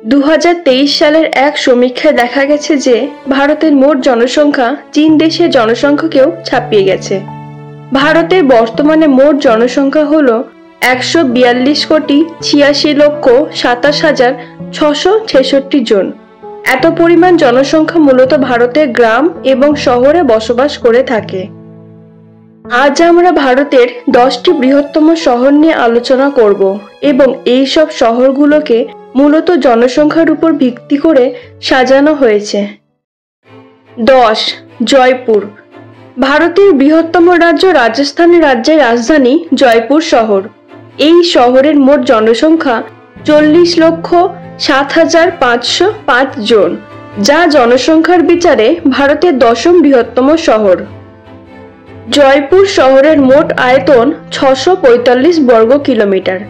2023 সালের এক সমীক্ষায় দেখা গেছে যে ভারতের মোট জনসংখ্যা চীন দেশের জনসংখ্যাকেও ছাপিয়ে গেছে। ভারতের বর্তমানে মোট জনসংখ্যা হল 142,86,27,666 জন। এত পরিমাণ জনসংখ্যা মূলত ভারতের গ্রাম এবং শহরে বসবাস করে থাকে। আজ আমরা ভারতের 10টি বৃহত্তম শহর নিয়ে আলোচনা করব এবং এই সব শহরগুলোকে মূলত জনসংখ্যার উপর ভিত্তি করে সাজানো হয়েছে। 10. জয়পুর। ভারতের বৃহত্তম রাজ্য রাজস্থান রাজ্যের রাজধানী জয়পুর শহর। এই শহরের মোট জনসংখ্যা 40,07,505 জন, যা জনসংখ্যার বিচারে ভারতের 10ম বৃহত্তম শহর। জয়পুর শহরের মোট আয়তন 645 বর্গ কিলোমিটার।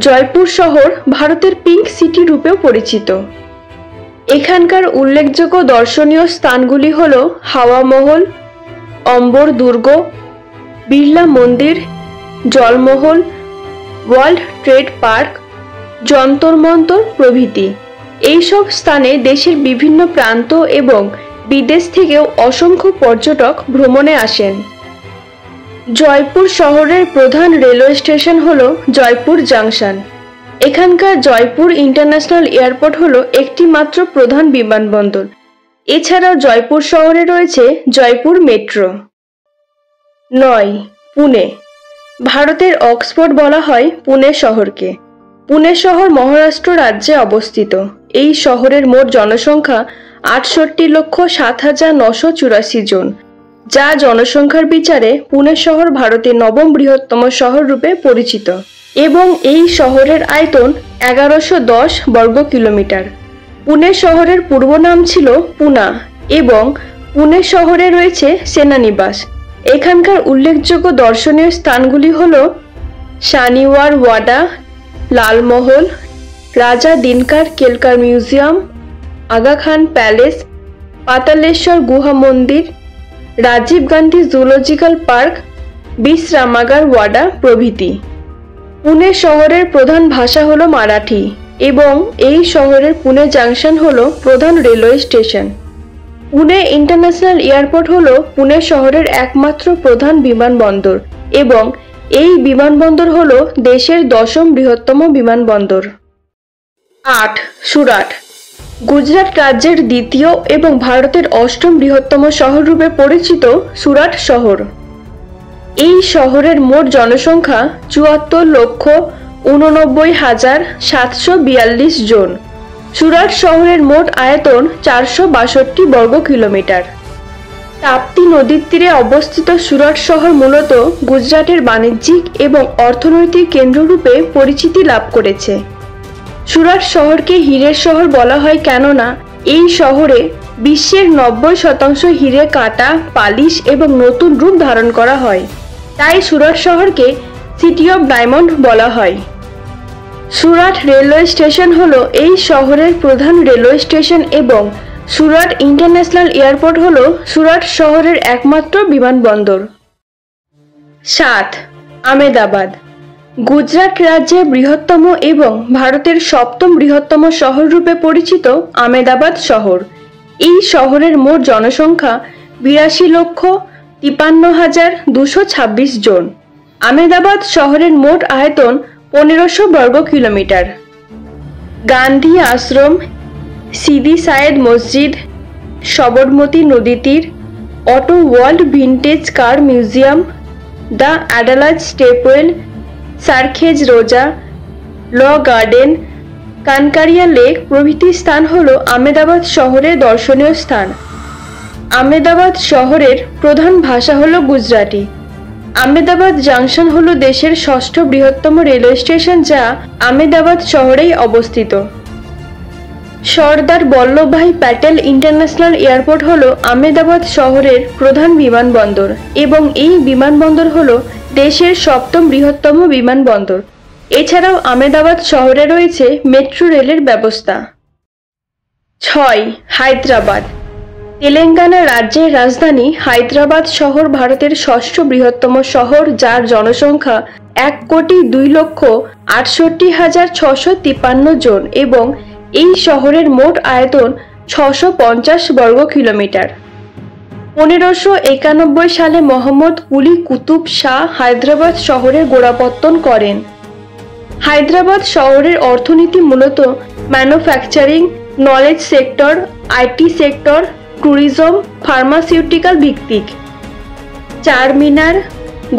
জয়পুর শহর ভারতের পিঙ্ক সিটি রূপেও পরিচিত। এখানকার উল্লেখযোগ্য দর্শনীয় স্থানগুলি হল হাওয়া মহল, অম্বর দুর্গ, বিড়লা মন্দির, জলমহল, world trade park, Jantar Mantar প্রভৃতি। এইসব স্থানে দেশের বিভিন্ন প্রান্ত এবং বিদেশ থেকেও অসংখ্য পর্যটক ভ্রমণে আসেন। জয়পুর শহরের প্রধান রেলওয়ে স্টেশন হল জয়পুর জাংশন। এখানকার জয়পুর ইন্টারন্যাশনাল এয়ারপোর্ট হল একটি মাত্র প্রধান বিমানবন্দর। এছাড়াও জয়পুর শহরে রয়েছে জয়পুর মেট্রো। 9. পুনে। ভারতের অক্সফোর্ড বলা হয় পুনে শহরকে। পুনে শহর মহারাষ্ট্র রাজ্যে অবস্থিত। এই শহরের মোট জনসংখ্যা 68,07,984 জন, যা জনসংখ্যার বিচারে পুনে শহর ভারতের 9ম বৃহত্তম শহর রূপে পরিচিত এবং এই শহরের আয়তন 1110 বর্গ কিলোমিটার। পুনে শহরের পূর্ব নাম ছিল পুনা এবং পুনে শহরে রয়েছে সেনানিবাস। এখানকার উল্লেখযোগ্য দর্শনীয় স্থানগুলি হল শানিওয়ার ওয়াডা, লালমহল, রাজা দিনকার কেলকার মিউজিয়াম, আগা খান প্যালেস, পাতালেশ্বর গুহা মন্দির, রাজীব গান্ধী জুলজিক্যাল পার্ক, বিশ্রামাগার ওয়াডা প্রভৃতি। পুনে শহরের প্রধান ভাষা হল মারাঠি এবং এই শহরের পুনে জাংশন হল প্রধান railway station. Pune international airport হল পুনে শহরের একমাত্র প্রধান বিমানবন্দর এবং এই বিমানবন্দর হল দেশের 10ম বৃহত্তম বিমানবন্দর। 8. সুরাট। গুজরাট রাজ্যের দ্বিতীয় এবং ভারতের 8ম বৃহত্তম শহর রূপে পরিচিত সুরাট শহর। এই শহরের মোট জনসংখ্যা 74,89,742 জন। সুরাট শহরের মোট আয়তন 462 বর্গ কিলোমিটার। তাপ্তি নদীর তীরে অবস্থিত সুরাট শহর মূলত গুজরাটের বাণিজ্যিক এবং অর্থনৈতিক কেন্দ্ররূপে পরিচিতি লাভ করেছে। সুরাট শহরকে হীরের শহর বলা হয় কেননা এই শহরে বিশ্বের 90% হীরে কাটা, পালিশ এবং নতুন রূপ ধারণ করা হয়। তাই সুরাট শহরকে সিটি অফ ডায়মন্ড বলা হয়। সুরাট রেলওয়ে স্টেশন হল এই শহরের প্রধান রেলওয়ে স্টেশন এবং সুরাট ইন্টারন্যাশনাল এয়ারপোর্ট হল সুরাট শহরের একমাত্র বিমানবন্দর। 7. আমেদাবাদ। গুজরাট রাজ্যের বৃহত্তম এবং ভারতের 7ম বৃহত্তম শহর রূপে পরিচিত আমেদাবাদ শহর। এই শহরের মোট জনসংখ্যা 82,53,226 জন। আমেদাবাদ শহরের মোট আয়তন 1500 বর্গ কিলোমিটার। গান্ধী আশ্রম, সিদি সায়েদ মসজিদ, সবরমতী নদী তীর, Auto World Vintage Car Museum, the Adalaj Stepwell, Sarkhej Roza, Law garden, কানকারিয়া lake প্রভৃতি স্থান হল আমেদাবাদ শহরের দর্শনীয় স্থান। আমেদাবাদ শহরের প্রধান ভাষা হল গুজরাটি। আমেদাবাদ জাংশন হল দেশের 6ষ্ঠ বৃহত্তম রেলওয়ে স্টেশন, যা আমেদাবাদ শহরেই অবস্থিত। সর্দার বল্লভভাই প্যাটেল ইন্টারন্যাশনাল এয়ারপোর্ট হল আমেদাবাদ শহরের প্রধান বিমানবন্দর এবং এই বিমানবন্দর হল দেশের 7ম বৃহত্তম বিমানবন্দর। এছাড়াও আমেদাবাদ শহরে রয়েছে মেট্রো রেলের ব্যবস্থা। 6. হায়দ্রাবাদ। তেলেঙ্গানা রাজ্যের রাজধানী হায়দ্রাবাদ শহর ভারতের 6ষ্ঠ বৃহত্তম শহর, যার জনসংখ্যা 1,02,68,653 জন এবং এই শহরের মোট আয়তন 650 বর্গ কিলোমিটার। 1591 সালে মোহাম্মদ কুলি কুতুব শাহ হায়দ্রাবাদ শহরের গোড়াপত্তন করেন। হায়দ্রাবাদ শহরের অর্থনীতি মূলত manufacturing, knowledge sector, IT sector, tourism, pharmaceutical ভিত্তিক। Charminar,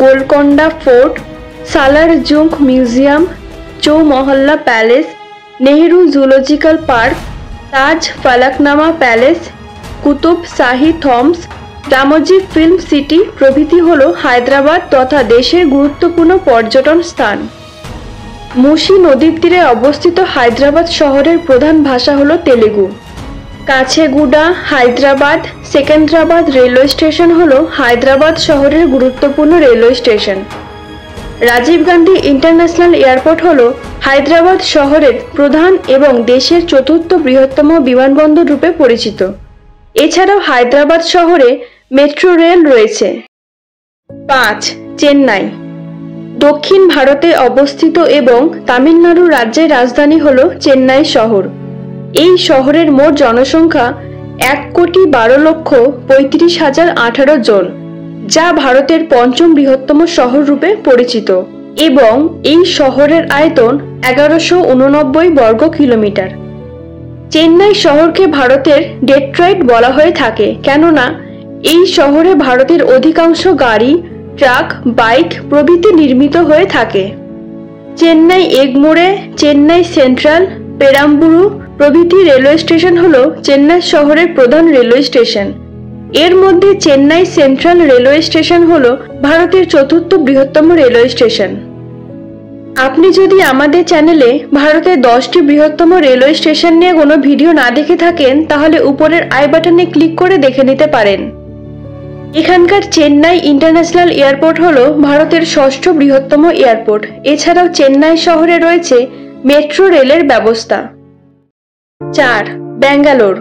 Golconda Fort, Salar Jung Museum, Chowmahalla Palace, Nehru Zoological Park, Taj Falaknuma Palace, Qutb Shahi tombs, Ramoji Film City প্রভৃতি হল হায়দ্রাবাদ তথা দেশের গুরুত্বপূর্ণ পর্যটন স্থান। মুসি নদীর তীরে অবস্থিত হায়দ্রাবাদ শহরের প্রধান ভাষা হল তেলুগু। কাছেগুডা, হায়দ্রাবাদ, সেকেন্দ্রাবাদ রেলওয়ে স্টেশন হল হায়দ্রাবাদ শহরের গুরুত্বপূর্ণ railway station. Rajiv Gandhi international airport হল হায়দ্রাবাদ শহরের প্রধান এবং দেশের চতুর্থ বৃহত্তম বিমানবন্দর রূপে পরিচিত। এছাড়াও হায়দ্রাবাদ শহরে মেট্রো রেল রয়েছে। 5. চেন্নাই। দক্ষিণ ভারতে অবস্থিত এবং তামিলনাড়ু রাজ্যের রাজধানী হল চেন্নাই শহর। এই শহরের মোট জনসংখ্যা 1,12,35,018 জন, যা ভারতের পঞ্চম বৃহত্তম শহর রূপে পরিচিত এবং এই শহরের আয়তন 1189 বর্গ কিলোমিটার। চেন্নাই শহরকে ভারতের ডেট্রয়েট বলা হয়ে থাকে, কেননা এই শহরে ভারতের অধিকাংশ গাড়ি, ট্রাক, বাইক প্রভৃতি নির্মিত হয়ে থাকে। চেন্নাই এগমোরে, চেন্নাই সেন্ট্রাল, পেরাম্বুরু প্রভৃতি রেলওয়ে স্টেশন হল চেন্নাই শহরের প্রধান রেলওয়ে স্টেশন। এর মধ্যে চেন্নাই সেন্ট্রাল রেলওয়ে স্টেশন হল ভারতের চতুর্থ বৃহত্তম রেলওয়ে স্টেশন। আপনি যদি আমাদের চ্যানেলে ভারতের 10টি বৃহত্তম রেলওয়ে স্টেশন নিয়ে কোনো ভিডিও না দেখে থাকেন, তাহলে উপরের আই বাটনে ক্লিক করে দেখে নিতে পারেন। এখানকার চেন্নাই ইন্টারন্যাশনাল এয়ারপোর্ট হল ভারতের 6ষ্ঠ বৃহত্তম এয়ারপোর্ট। এছাড়াও চেন্নাই শহরে রয়েছে মেট্রো রেলের ব্যবস্থা। 4. ব্যাঙ্গালোর।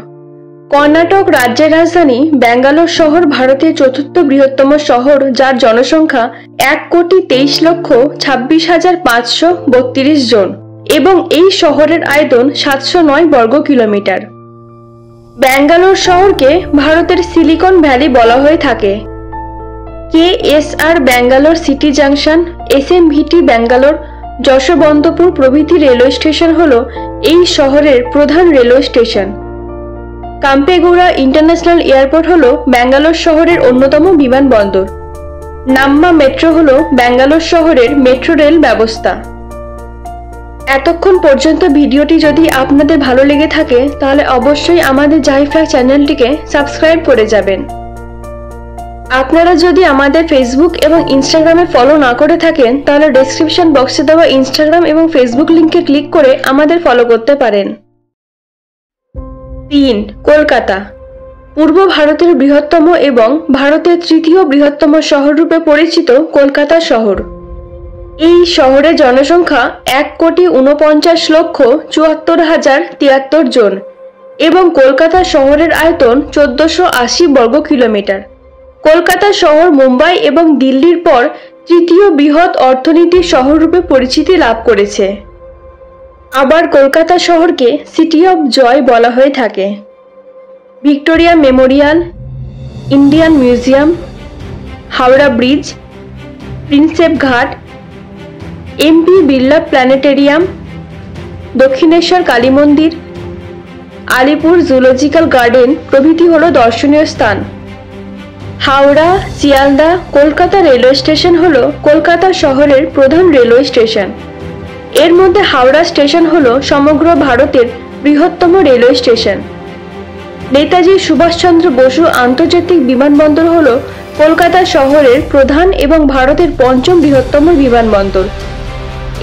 কর্ণাটক রাজ্যের রাজধানী ব্যাঙ্গালোর শহর ভারতের চতুর্থ বৃহত্তম শহর, যার জনসংখ্যা 1,23,26,532 জন এবং এই শহরের আয়তন 709 বর্গ কিলোমিটার। ব্যাঙ্গালোর শহরকে ভারতের সিলিকন ভ্যালি বলা হয়ে থাকে। KSR Bangalore city junction, SMVT Bangalore, Yeshwantpur প্রভৃতি রেলওয়ে স্টেশন হল এই শহরের প্রধান railway station. Kempegowda international airport হল ব্যাঙ্গালোর শহরের অন্যতম বিমানবন্দর। নাম্মা মেট্রো হল ব্যাঙ্গালোর শহরের মেট্রো রেল ব্যবস্থা। এতক্ষণ পর্যন্ত ভিডিওটি যদি আপনাদের ভালো লেগে থাকে, তাহলে অবশ্যই আমাদের জাইফ্লাই চ্যানেলটিকে সাবস্ক্রাইব করে যাবেন। আপনারা যদি আমাদের ফেসবুক এবং ইনস্টাগ্রামে ফলো না করে থাকেন, তাহলে ডেসক্রিপশন বক্সে দেওয়া ইনস্টাগ্রাম এবং ফেসবুক লিংকে ক্লিক করে আমাদের ফলো করতে পারেন। 3. কলকাতা। পূর্ব ভারতের বৃহত্তম এবং ভারতের তৃতীয় বৃহত্তম শহর রূপে পরিচিত কলকাতা শহর। এই শহরের জনসংখ্যা 1,49,74,073 জন এবং কলকাতা শহরের আয়তন 1480 বর্গ কিলোমিটার। কলকাতা শহর মুম্বাই এবং দিল্লির পর তৃতীয় বৃহৎ অর্থনীতির শহর রূপে পরিচিতি লাভ করেছে। আবার কলকাতা শহরকে সিটি অফ জয় বলা হয়ে থাকে। Victoria Memorial, Indian museum, Howrah bridge, Prinsep ঘাট, MP বিড়লা প্ল্যানেটেরিয়াম, দক্ষিণেশ্বর কালী মন্দির, আলিপুর জুলজিক্যাল গার্ডেন প্রভৃতি হল দর্শনীয় স্থান। হাওড়া, শিয়ালদা, কলকাতা রেলওয়ে স্টেশন হল কলকাতা শহরের প্রধান রেলওয়ে স্টেশন। এর মধ্যে হাওড়া স্টেশন হল সমগ্র ভারতের বৃহত্তম রেলওয়ে স্টেশন। নেতাজি সুভাষচন্দ্র বসু আন্তর্জাতিক বিমানবন্দর হল কলকাতা শহরের প্রধান এবং ভারতের পঞ্চম বৃহত্তম বিমানবন্দর।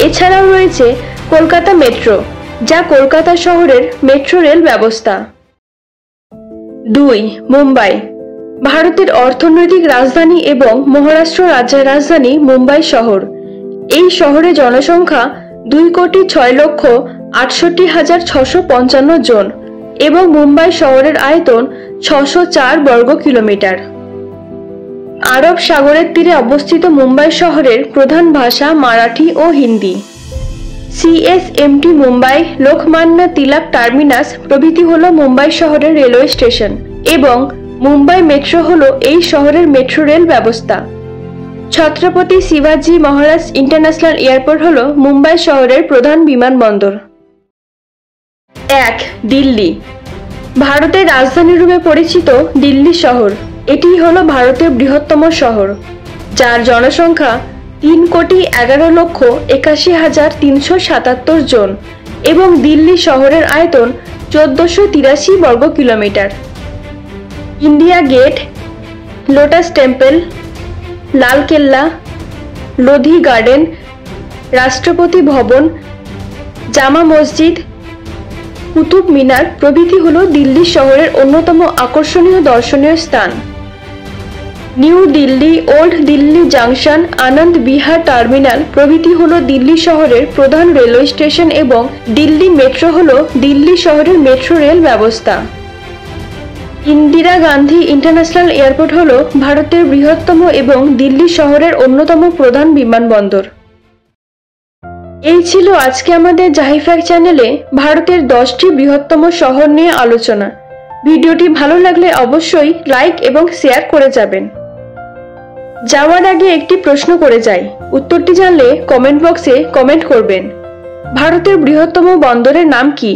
এছাড়াও রয়েছে কলকাতা মেট্রো, যা কলকাতা শহরের মেট্রো রেল ব্যবস্থা। 2. মুম্বাই। ভারতের অর্থনৈতিক রাজধানী এবং মহারাষ্ট্র রাজ্যের রাজধানী মুম্বাই শহর। এই শহরে জনসংখ্যা 2,06,68,655 জন এবং মুম্বাই শহরের আয়তন 604 বর্গ কিলোমিটার। আরব সাগরের তীরে অবস্থিত মুম্বাই শহরের প্রধান ভাষা মারাঠি ও হিন্দি। সিএসএমটি মুম্বাই, লোকমান্য তিলক টার্মিনাস প্রভৃতি হল মুম্বাই শহরের রেলওয়ে স্টেশন এবং মুম্বাই মেট্রো হল এই শহরের মেট্রো রেল ব্যবস্থা। ছত্রপতি শিবাজি মহারাজ ইন্টারন্যাশনাল এয়ারপোর্ট হল মুম্বাই শহরের প্রধান বিমানবন্দর। 1. দিল্লি। ভারতের রাজধানী রূপে পরিচিত দিল্লি শহর এটি হলো ভারতের বৃহত্তম শহর, যার জনসংখ্যা 3,11,81,377 জন এবং দিল্লি শহরের আয়তন 1483 বর্গ kilometre. India gate, lotus temple, লালকেল্লা, লোধি গার্ডেন, রাষ্ট্রপতি ভবন, জামা মসজিদ, কুতুব মিনার প্রভৃতি হল দিল্লি শহরের অন্যতম আকর্ষণীয় দর্শনীয় স্থান। New Delhi, Old Delhi Junction, Anand Vihar Terminal প্রভৃতি হল দিল্লি শহরের প্রধান রেলওয়ে স্টেশন এবং দিল্লি মেট্রো হল দিল্লি শহরের মেট্রো রেল ব্যবস্থা। ইন্দিরা গান্ধী ইন্টারন্যাশনাল এয়ারপোর্ট হল ভারতের বৃহত্তম এবং দিল্লি শহরের অন্যতম প্রধান বিমানবন্দর। এই ছিল আজকে আমাদের জাহিফ্যাক্ট চ্যানেলে ভারতের 10টি বৃহত্তম শহর নিয়ে আলোচনা। ভিডিওটি ভালো লাগলে অবশ্যই লাইক এবং শেয়ার করে যাবেন। যাওয়ার আগে একটি প্রশ্ন করে যাই, উত্তরটি জানলে কমেন্ট বক্সে কমেন্ট করবেন। ভারতের বৃহত্তম বন্দরের নাম কি?